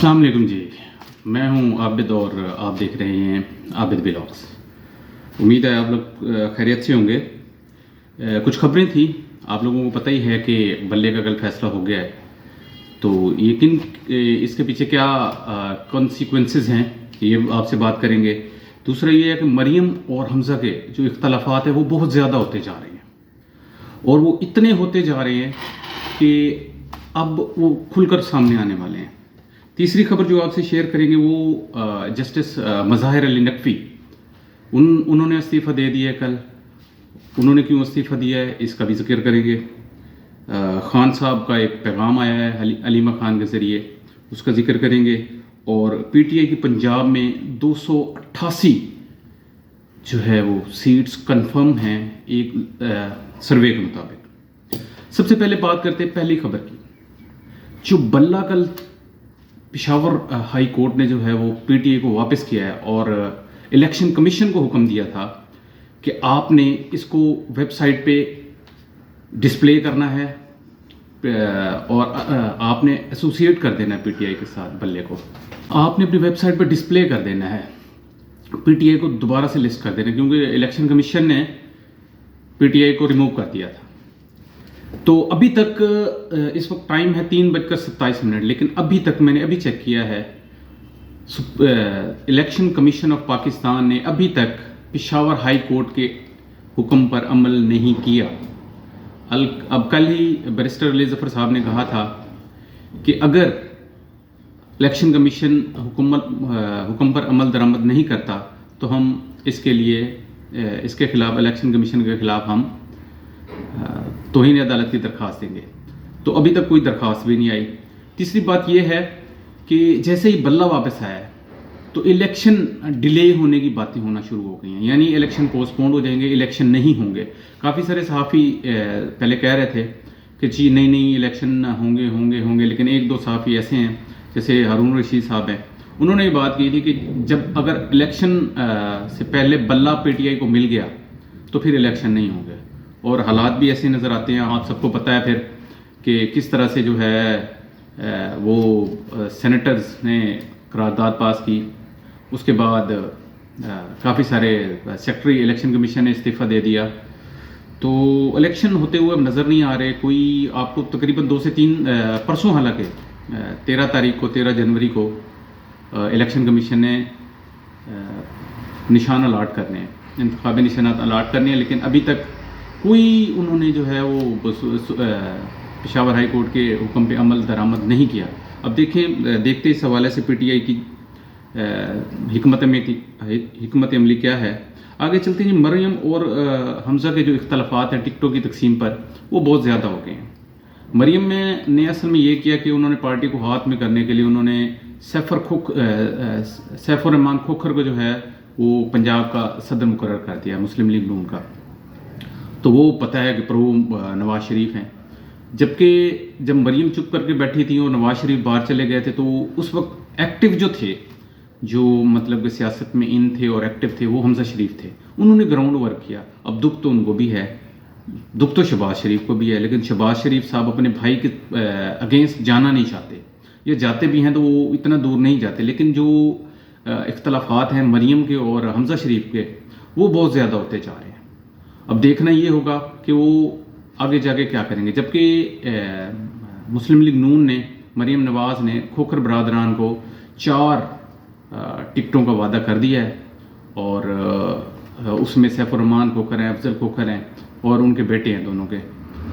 अस्सलाम वालेकुम जी। मैं हूं आबिद और आप देख रहे हैं आबिद व्लॉग्स। उम्मीद है आप लोग खैरियत से होंगे। कुछ खबरें थी, आप लोगों को पता ही है कि बल्ले का कल फैसला हो गया है, तो यकीन इसके पीछे क्या कॉन्सिक्वेंसेस हैं ये आपसे बात करेंगे। दूसरा ये है कि मरियम और हमज़ा के जो इख्तलाफात हैं वो बहुत ज़्यादा होते जा रहे हैं और वो इतने होते जा रहे हैं कि अब वो खुलकर सामने आने वाले हैं। तीसरी खबर जो आपसे शेयर करेंगे वो जस्टिस मज़ाहिर अली नकवी, उन्होंने इस्तीफ़ा दे दिया है कल। उन्होंने क्यों इस्तीफ़ा दिया है इसका भी जिक्र करेंगे। खान साहब का एक पैगाम आया है अलीमा खान के ज़रिए, उसका जिक्र करेंगे। और पीटीआई की पंजाब में 288 जो है वो सीट्स कंफर्म हैं एक सर्वे के मुताबिक। सबसे पहले बात करते हैं पहली खबर की। जो बल्ला कल पेशावर हाई कोर्ट ने जो है वो पीटीआई को वापस किया है और इलेक्शन कमीशन को हुक्म दिया था कि आपने इसको वेबसाइट पे डिस्प्ले करना है और आपने एसोसिएट कर देना है पीटीआई के साथ। बल्ले को आपने अपनी वेबसाइट पे डिस्प्ले कर देना है, पीटीआई को दोबारा से लिस्ट कर देना है, क्योंकि इलेक्शन कमीशन ने पीटीआई को रिमूव कर दिया था। तो अभी तक इस वक्त टाइम है 3:27, लेकिन अभी तक मैंने अभी चेक किया है, इलेक्शन कमीशन ऑफ पाकिस्तान ने अभी तक पेशावर हाई कोर्ट के हुक्म पर अमल नहीं किया। अब कल ही बैरिस्टर अली ज़फ़र साहब ने कहा था कि अगर इलेक्शन कमीशन हुक्म पर अमल दरामद नहीं करता तो हम इसके खिलाफ इलेक्शन कमीशन के खिलाफ हम तौहीन अदालत की दरख्वास्त देंगे। तो अभी तक कोई दरख्वास्त भी नहीं आई। तीसरी बात यह है कि जैसे ही बल्ला वापस आया है तो इलेक्शन डिले होने की बातें होना शुरू हो गई हैं, यानी इलेक्शन पोस्टपोन हो जाएंगे, इलेक्शन नहीं होंगे। काफ़ी सारे सहाफ़ी पहले कह रहे थे कि जी नहीं इलेक्शन होंगे, लेकिन एक दो सहाफ़ी ऐसे हैं जैसे हारून रशीद साहब हैं, उन्होंने ये बात की थी कि जब अगर इलेक्शन से पहले बल्ला पीटीआई को मिल गया तो फिर इलेक्शन नहीं होंगे। और हालात भी ऐसे नज़र आते हैं, आप सबको पता है फिर कि किस तरह से जो है वो सेनेटर्स ने करारदाद पास की। उसके बाद काफ़ी सारे सेक्रेटरी इलेक्शन कमीशन ने इस्तीफ़ा दे दिया, तो इलेक्शन होते हुए अब नज़र नहीं आ रहे कोई। आपको तकरीबन 2 से 3 परसों, हालांकि 13 जनवरी को इलेक्शन कमीशन ने निशान अलाट करने हैं, इंतखाबी निशानात अलाट करने हैं, लेकिन अभी तक कोई उन्होंने जो है वो पेशावर हाई कोर्ट के हुक्म पे अमल दरामद नहीं किया। अब देखते इस हवाले से पीटीआई की हिकमत अमली क्या है। आगे चलते हैं। मरियम और हमज़ा के जो इख्तलाफात हैं टिकटों की तकसीम पर वो बहुत ज़्यादा हो गए हैं। मरियम ने असल में ये किया कि उन्होंने पार्टी को हाथ में करने के लिए उन्होंने सैफुर रहमान खोखर को जो है वो पंजाब का सदर मुकर्रर कर दिया, मुस्लिम लीग नून का। तो वो पता है कि प्रो नवाज शरीफ हैं, जबकि जब मरियम चुप करके बैठी थी और नवाज शरीफ बाहर चले गए थे तो उस वक्त एक्टिव जो थे, जो मतलब कि सियासत में इन थे और एक्टिव थे, वो हमज़ा शरीफ थे। उन्होंने ग्राउंड वर्क किया। अब दुख तो उनको भी है, दुख तो शहबाज शरीफ को भी है, लेकिन शहबाज शरीफ साहब अपने भाई के अगेंस्ट जाना नहीं चाहते, या जाते भी हैं तो वो इतना दूर नहीं जाते। लेकिन जो इख्तलाफात हैं मरियम के और हमज़ा शरीफ के, वो बहुत ज़्यादा होते जा रहे हैं। अब देखना ये होगा कि वो आगे जाके क्या करेंगे। जबकि मुस्लिम लीग नून ने, मरियम नवाज़ ने खोखर बरादरान को 4 टिकटों का वादा कर दिया है और उसमें सैफुर रहमान खोखर हैं, अफजल खोखर हैं और उनके बेटे हैं दोनों के,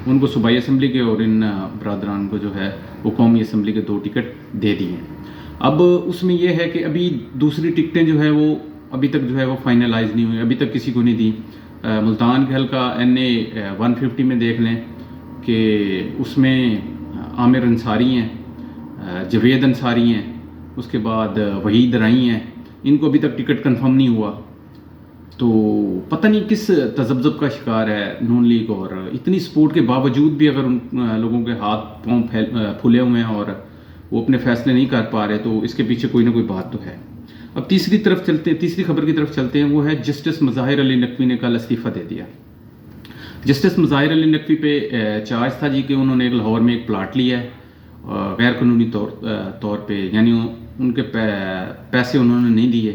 उनको सूबाई असम्बली के और इन बरादरान को जो है वो कौमी असम्बली के 2 टिकट दे दिए हैं। अब उसमें यह है कि अभी दूसरी टिकटें जो है वो अभी तक जो है वो फाइनलाइज नहीं हुई, अभी तक किसी को नहीं दी। मुल्तान के हल्का NA 150 में देख लें कि उसमें आमिर अंसारी हैं, जवेद अंसारी हैं, उसके बाद वहीद राई हैं, इनको अभी तक टिकट कंफर्म नहीं हुआ। तो पता नहीं किस तजब्जुब का शिकार है नून लीग, और इतनी सपोर्ट के बावजूद भी अगर उन लोगों के हाथ पाँव फूले हुए हैं और वो अपने फैसले नहीं कर पा रहे, तो इसके पीछे कोई ना कोई बात तो है। अब तीसरी खबर की तरफ चलते हैं, वो है जस्टिस मज़ाहिर अली नकवी ने कल इस्तीफ़ा दे दिया। जस्टिस मज़ाहिर अली नकवी पे चार्ज था जी कि उन्होंने लाहौर में एक प्लाट लिया है غیر قانونی طور پہ، یعنی ان کے پیسے انہوں نے نہیں دیے.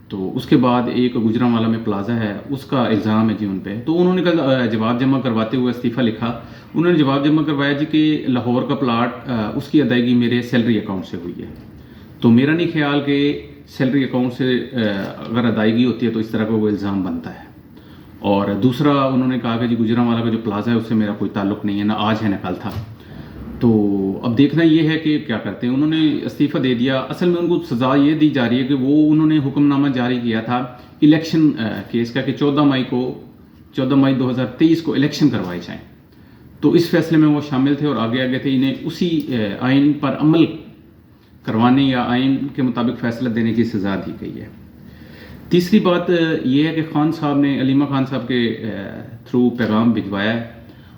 تو اس کے بعد ایک گجرانوالہ میں پلازا ہے، اس کا الزام ہے جی ان پہ. تو انہوں نے کل جواب جمع کرواتے ہوئے استعفیٰ لکھا. انہوں نے جواب جمع کروایا جی کہ لاہور کا پلاٹ اس کی ادائیگی میرے سیلری اکاؤنٹ سے ہوئی ہے. تو میرا نہیں خیال کہ سیلری اکاؤنٹ سے اگر ادائیگی ہوتی ہے تو اس طرح کا وہ الزام بنتا ہے. اور دوسرا انہوں نے کہا کہ جی گجرانوالہ کا جو پلازا ہے اس سے میرا کوئی تعلق نہیں ہے، نہ آج ہے نہ کل تھا. تو اب دیکھنا یہ ہے کہ کیا کرتے ہیں. انہوں نے استعفیٰ دے دیا. اصل میں ان کو سزا یہ دی جا رہی ہے کہ وہ انہوں نے حکم نامہ جاری کیا تھا الیکشن کیس کا کہ 14 مئی 2023 کو الیکشن کروائے جائیں. تو اس فیصلے میں وہ شامل تھے اور آگے تھے. انہیں اسی آئین پر عمل کروانے یا آئین کے مطابق فیصلہ دینے کی سزا دی گئی ہے. تیسری بات یہ ہے کہ خان صاحب نے علیمہ خان صاحب کے تھرو پیغام بھجوایا ہے.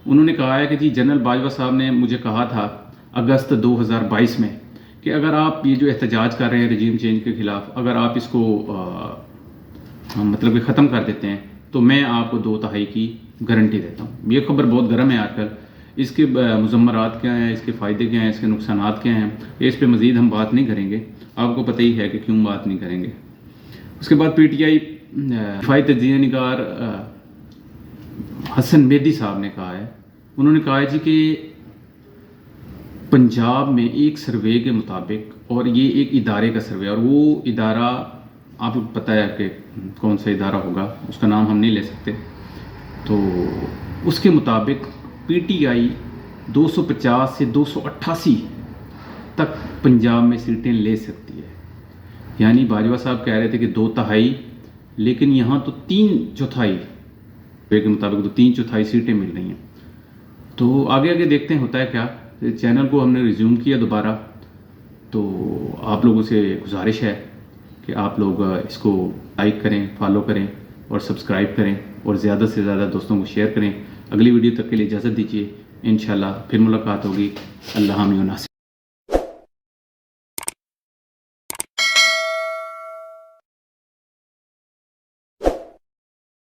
انہوں نے کہا ہے کہ جی جنرل باجوہ صاحب نے مجھے کہا تھا اگست 2022 میں کہ اگر آپ یہ جو احتجاج کر رہے ہیں رجیم چینج کے خلاف، اگر آپ اس کو مطلب کہ ختم کر دیتے ہیں تو میں آپ کو 2/3 کی گارنٹی دیتا ہوں. یہ خبر بہت گرم ہے آج کل. اس کے مضمرات کیا ہیں، اس کے فائدے کیا ہیں، اس کے نقصانات کیا ہیں، اس پہ مزید ہم بات نہیں کریں گے. آپ کو پتہ ہی ہے کہ کیوں بات نہیں کریں گے. اس کے بعد پی ٹی آئی دفاعی تجزیہ نگار حسن مہدی صاحب نے کہا ہے، انہوں نے کہا ہے جی کہ پنجاب میں ایک سروے کے مطابق، اور یہ ایک ادارے کا سروے، اور وہ ادارہ آپ کو پتہ ہے کہ کون سا ادارہ ہوگا، اس کا نام ہم نہیں لے سکتے. تو اس کے مطابق پی ٹی آئی 250 سے 288 تک پنجاب میں سیٹیں لے سکتی ہے. یعنی باجوہ صاحب کہہ رہے تھے کہ 2/3، لیکن یہاں تو 3/4 کے مطابق تو 3/4 سیٹیں مل رہی ہیں. تو آگے دیکھتے ہیں ہوتا ہے کیا. چینل کو ہم نے ریزیوم کیا دوبارہ. تو آپ لوگوں سے گزارش ہے کہ آپ لوگ اس کو لائک کریں، فالو کریں اور سبسکرائب کریں، اور زیادہ سے زیادہ دوستوں کو شیئر کریں. اگلی ویڈیو تک کے لیے اجازت دیجیے. انشاءاللہ پھر ملاقات ہوگی. اللہ حامی و ناصر.